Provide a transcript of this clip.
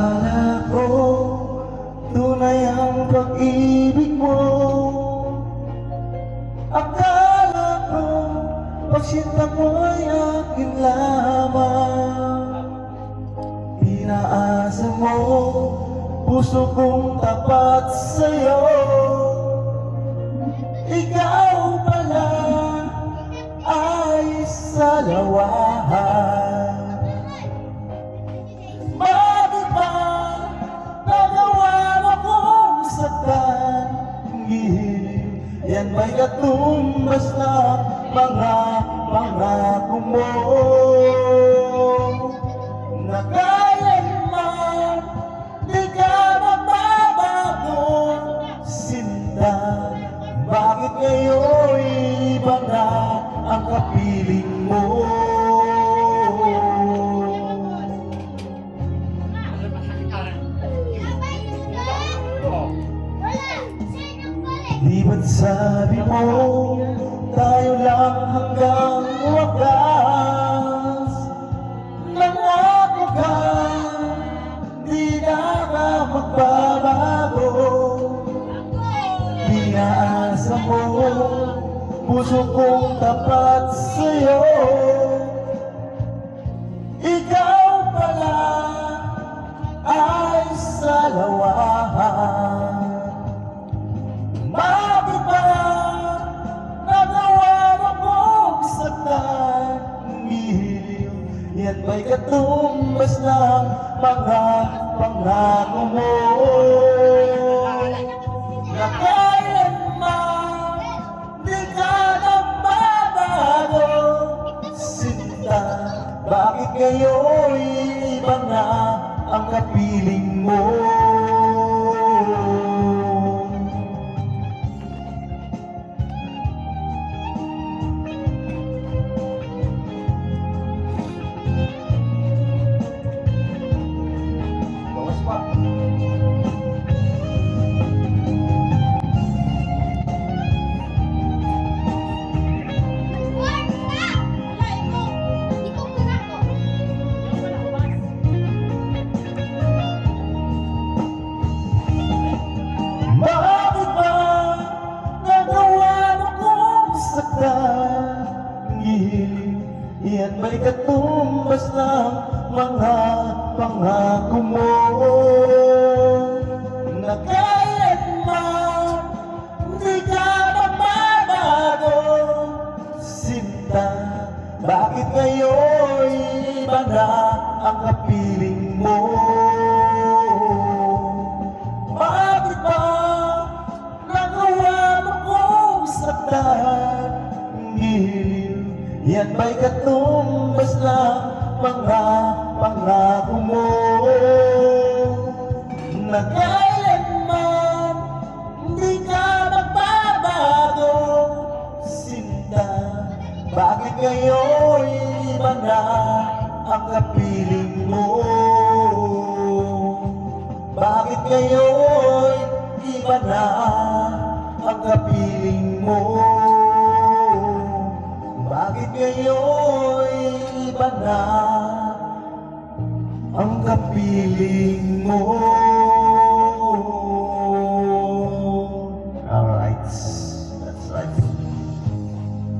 Akala ko tunay ang pag-ibig mo. Akala ko pagsinta mo'y akin lamang. Inaasa mo puso kong tapat sa'yo. Ikaw pala ay salawahan. Bakit ba nagawa mo kong saktan? Yan ba'y katumbas na mga pangako mo? Na kailanman di ka magbabago, sinta. Bakit ngayon iba na ang kapiling mo? Di ba't sabi mo tayo lang hanggang wakas? Nangako ka, di na ka magbabago. Pinaasa mo puso kong tapat sa'yo. Ikaw pala ay salawahan. Bakit ba nagawa mo kong saktan? Yan ba'y katumbas ng mga pangako mo? Na kailanman di ka nagbabago, sinta. Bakit ngayon iba na ang kapiling mo? Yan ba'y katumbas ng mga pangako mo? Na kailanman di ka magbabago, sinta. Bakit ngayon iba na ang kapiling mo? Bakit ba nagawa mo kong saktan? Yan ba'y katumbas ng mga pangako mo? Na kailanman di ka magbabago, sinta. Bakit ngayon iba na ang kapiling mo? Bakit ngayon iba na ang kapiling mo? Bakit ngayon iba na ang kapiling mo?